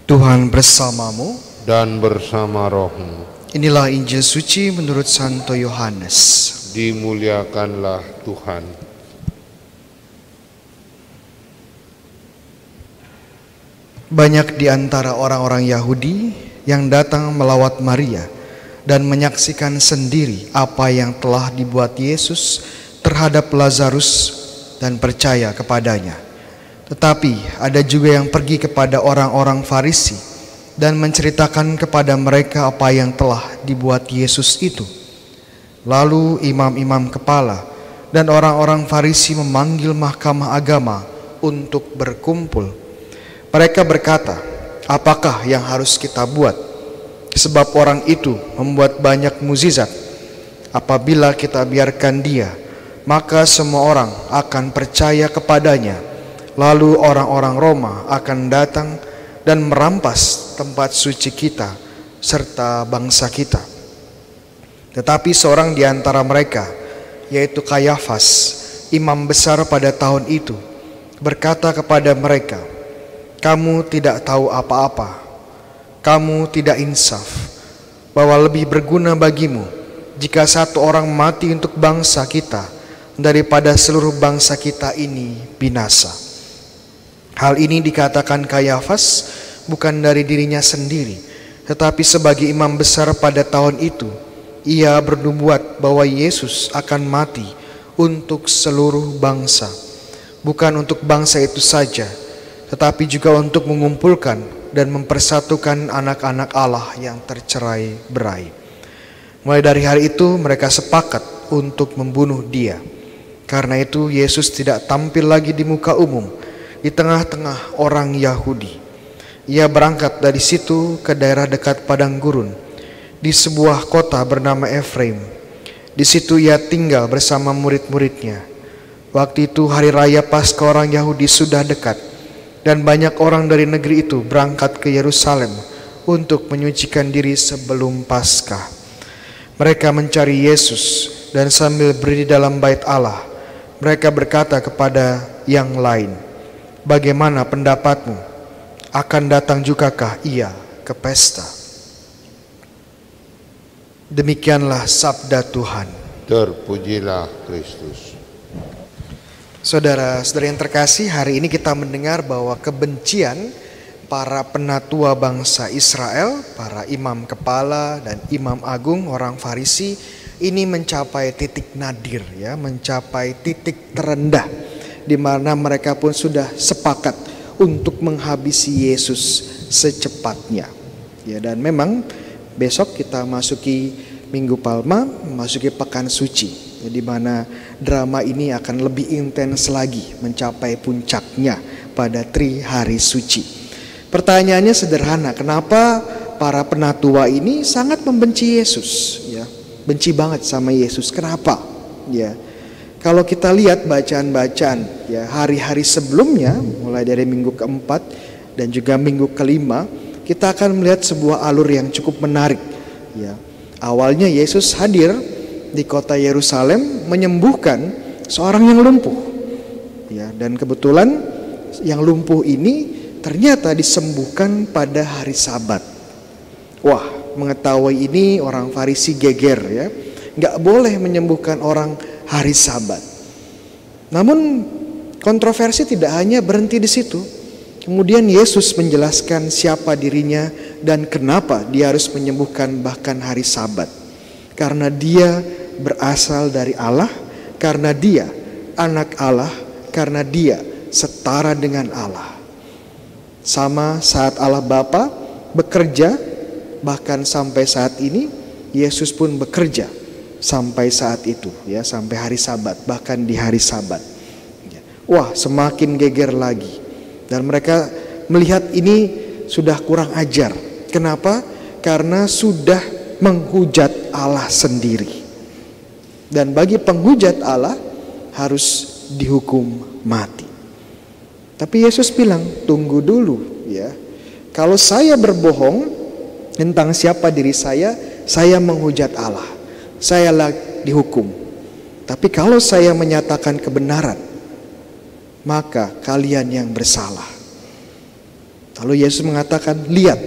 Tuhan bersamamu dan bersama rohmu. Inilah Injil suci menurut Santo Yohanes. Dimuliakanlah Tuhan. Banyak di antara orang-orang Yahudi yang datang melawat Maria dan menyaksikan sendiri apa yang telah dibuat Yesus terhadap Lazarus dan percaya kepadanya. Tetapi ada juga yang pergi kepada orang-orang Farisi dan menceritakan kepada mereka apa yang telah dibuat Yesus itu. Lalu imam-imam kepala dan orang-orang Farisi memanggil mahkamah agama untuk berkumpul. Mereka berkata, "Apakah yang harus kita buat? Sebab orang itu membuat banyak mukjizat. Apabila kita biarkan dia, maka semua orang akan percaya kepadanya. Lalu orang-orang Roma akan datang dan merampas tempat suci kita serta bangsa kita." Tetapi seorang di antara mereka, yaitu Kayafas, imam besar pada tahun itu, berkata kepada mereka, "Kamu tidak tahu apa-apa. Kamu tidak insaf bahwa lebih berguna bagimu jika satu orang mati untuk bangsa kita daripada seluruh bangsa kita ini binasa." Hal ini dikatakan Kayafas bukan dari dirinya sendiri, tetapi sebagai imam besar pada tahun itu, ia bernubuat bahwa Yesus akan mati untuk seluruh bangsa, bukan untuk bangsa itu saja, tetapi juga untuk mengumpulkan dan mempersatukan anak-anak Allah yang tercerai-berai. Mulai dari hari itu mereka sepakat untuk membunuh dia. Karena itu Yesus tidak tampil lagi di muka umum di tengah-tengah orang Yahudi. Ia berangkat dari situ ke daerah dekat padang gurun di sebuah kota bernama Efraim. Di situ ia tinggal bersama murid-muridnya. Waktu itu hari raya Paskah orang Yahudi sudah dekat, dan banyak orang dari negeri itu berangkat ke Yerusalem untuk menyucikan diri sebelum Paskah. Mereka mencari Yesus, dan sambil berdiri dalam bait Allah, mereka berkata kepada yang lain, "Bagaimana pendapatmu? Akan datang jugakah ia ke pesta?" Demikianlah sabda Tuhan. Terpujilah Kristus. Saudara-saudara yang terkasih, hari ini kita mendengar bahwa kebencian para penatua bangsa Israel, para imam kepala dan imam agung orang Farisi ini mencapai titik nadir, ya, mencapai titik terendah, di mana mereka pun sudah sepakat untuk menghabisi Yesus secepatnya. Ya, dan memang besok kita masuki Minggu Palma, memasuki Pekan Suci, ya, di mana drama ini akan lebih intens lagi mencapai puncaknya pada Tri Hari Suci. Pertanyaannya sederhana, kenapa para penatua ini sangat membenci Yesus? Ya, benci banget sama Yesus. Kenapa? Ya, kalau kita lihat bacaan-bacaan, ya, hari-hari sebelumnya, mulai dari minggu keempat dan juga minggu kelima, kita akan melihat sebuah alur yang cukup menarik. Ya, awalnya Yesus hadir di kota Yerusalem menyembuhkan seorang yang lumpuh. Ya, dan kebetulan yang lumpuh ini ternyata disembuhkan pada hari Sabat. Wah, mengetahui ini orang Farisi geger, ya, nggak boleh menyembuhkan orang hari Sabat. Namun kontroversi tidak hanya berhenti di situ. Kemudian Yesus menjelaskan siapa dirinya dan kenapa dia harus menyembuhkan bahkan hari Sabat. Karena dia berasal dari Allah, karena dia anak Allah, karena dia setara dengan Allah. Sama saat Allah Bapa bekerja, bahkan sampai saat ini Yesus pun bekerja sampai saat itu, ya, sampai hari Sabat, bahkan di hari Sabat. Wah, semakin geger lagi. Dan mereka melihat ini sudah kurang ajar. Kenapa? Karena sudah menghujat Allah sendiri. Dan bagi penghujat Allah harus dihukum mati. Tapi Yesus bilang, tunggu dulu, ya. Kalau saya berbohong tentang siapa diri saya menghujat Allah. Saya dihukum. Tapi kalau saya menyatakan kebenaran, maka kalian yang bersalah. Lalu Yesus mengatakan, lihat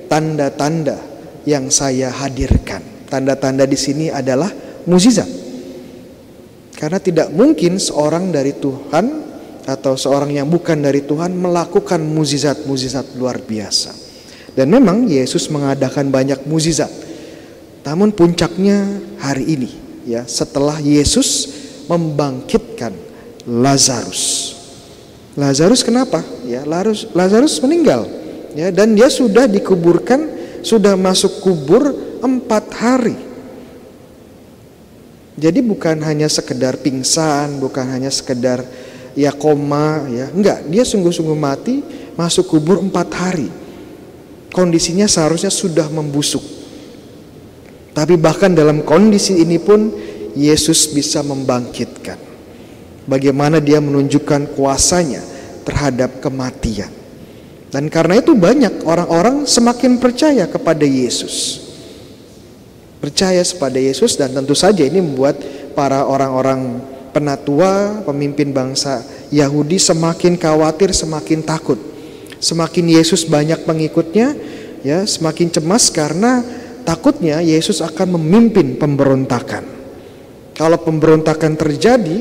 tanda-tanda yang saya hadirkan. Tanda-tanda di sini adalah mukjizat. Karena tidak mungkin seorang dari Tuhan atau seorang yang bukan dari Tuhan melakukan mukjizat-mukjizat luar biasa. Dan memang Yesus mengadakan banyak mukjizat. Namun puncaknya hari ini, ya, setelah Yesus membangkitkan Lazarus. Lazarus kenapa? Ya, Lazarus meninggal. Ya, dan dia sudah dikuburkan, sudah masuk kubur 4 hari. Jadi bukan hanya sekedar pingsan, bukan hanya sekedar ya koma, ya enggak, dia sungguh-sungguh mati, masuk kubur 4 hari. Kondisinya seharusnya sudah membusuk. Tapi bahkan dalam kondisi ini pun Yesus bisa membangkitkan. Bagaimana dia menunjukkan kuasanya terhadap kematian. Dan karena itu banyak orang-orang semakin percaya kepada Yesus. Percaya kepada Yesus, dan tentu saja ini membuat para orang-orang penatua, pemimpin bangsa Yahudi semakin khawatir, semakin takut. Semakin Yesus banyak pengikutnya, ya, semakin cemas karena takutnya Yesus akan memimpin pemberontakan. Kalau pemberontakan terjadi,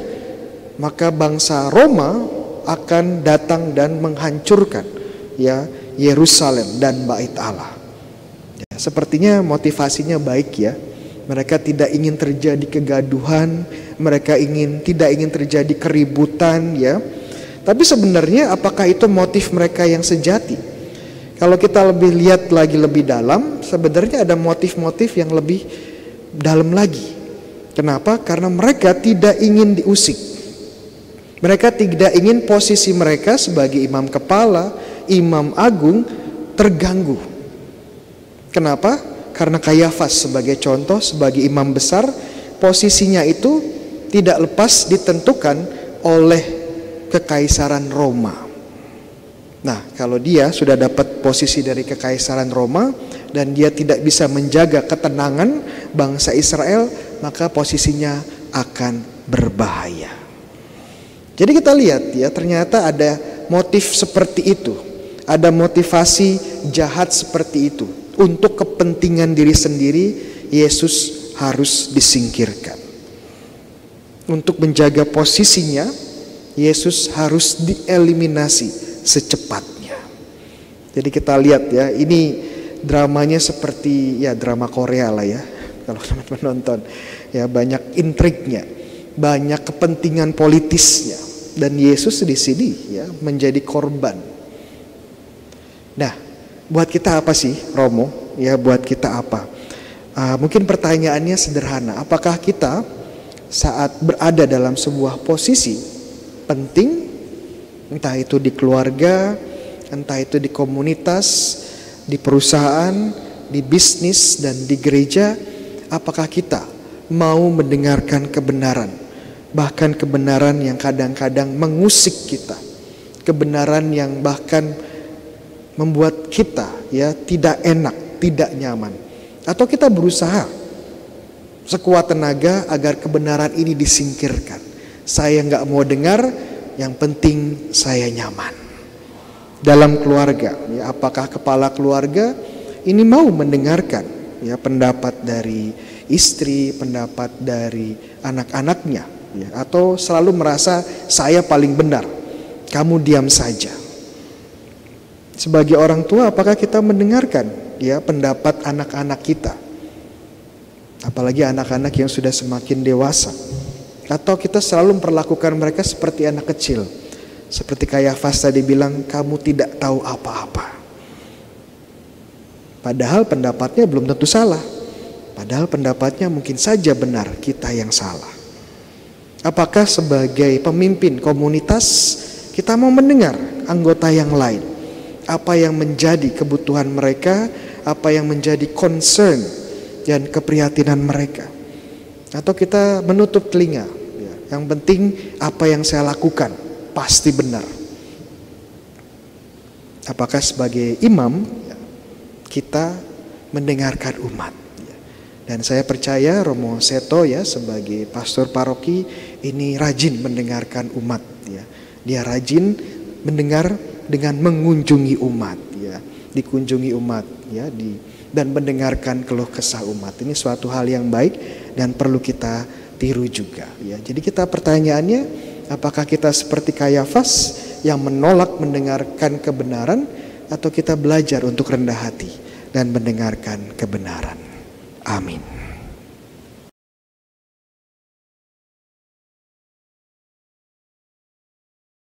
maka bangsa Roma akan datang dan menghancurkan, ya, Yerusalem dan Bait Allah. Ya, sepertinya motivasinya baik, ya. Mereka tidak ingin terjadi kegaduhan, mereka tidak ingin terjadi keributan, ya. Tapi sebenarnya apakah itu motif mereka yang sejati? Kalau kita lebih lihat lagi lebih dalam, sebenarnya ada motif-motif yang lebih dalam lagi. Kenapa? Karena mereka tidak ingin diusik. Mereka tidak ingin posisi mereka sebagai imam kepala, imam agung terganggu. Kenapa? Karena Kayafas sebagai contoh, sebagai imam besar, posisinya itu tidak lepas ditentukan oleh kekaisaran Roma. Nah, kalau dia sudah dapat posisi dari kekaisaran Roma dan dia tidak bisa menjaga ketenangan bangsa Israel, maka posisinya akan berbahaya. Jadi kita lihat, ya, ternyata ada motif seperti itu. Ada motivasi jahat seperti itu. Untuk kepentingan diri sendiri, Yesus harus disingkirkan. Untuk menjaga posisinya, Yesus harus dieliminasi secepatnya. Jadi kita lihat, ya, ini dramanya seperti, ya, drama Korea lah, ya. Kalau teman-teman nonton, ya, banyak intriknya, banyak kepentingan politisnya, dan Yesus di sini, ya, menjadi korban. Nah, buat kita apa sih, Romo? Ya, buat kita apa? Mungkin pertanyaannya sederhana. Apakah kita saat berada dalam sebuah posisi penting, entah itu di keluarga, entah itu di komunitas, di perusahaan, di bisnis, dan di gereja, apakah kita mau mendengarkan kebenaran? Bahkan kebenaran yang kadang-kadang mengusik kita, kebenaran yang bahkan membuat kita, ya, tidak enak, tidak nyaman. Atau kita berusaha sekuat tenaga agar kebenaran ini disingkirkan. Saya nggak mau dengar, yang penting saya nyaman. Dalam keluarga, ya, apakah kepala keluarga ini mau mendengarkan, ya, pendapat dari istri, pendapat dari anak-anaknya, ya, atau selalu merasa saya paling benar, kamu diam saja. Sebagai orang tua, apakah kita mendengarkan, ya, pendapat anak-anak kita? Apalagi anak-anak yang sudah semakin dewasa. Atau kita selalu memperlakukan mereka seperti anak kecil. Seperti Kayafas tadi bilang, kamu tidak tahu apa-apa. Padahal pendapatnya belum tentu salah. Padahal pendapatnya mungkin saja benar, kita yang salah. Apakah sebagai pemimpin komunitas kita mau mendengar anggota yang lain? Apa yang menjadi kebutuhan mereka, apa yang menjadi concern dan keprihatinan mereka? Atau kita menutup telinga, ya, yang penting apa yang saya lakukan pasti benar. Apakah sebagai imam, ya, kita mendengarkan umat? Ya. Dan saya percaya Romo Seto, ya, sebagai pastor paroki ini rajin mendengarkan umat, ya. Dia rajin mendengar dengan mengunjungi umat. dikunjungi umat, ya, dan mendengarkan keluh kesah umat. Ini suatu hal yang baik dan perlu kita tiru juga, ya. Jadi kita pertanyaannya, apakah kita seperti Kayafas yang menolak mendengarkan kebenaran, atau kita belajar untuk rendah hati dan mendengarkan kebenaran? Amin.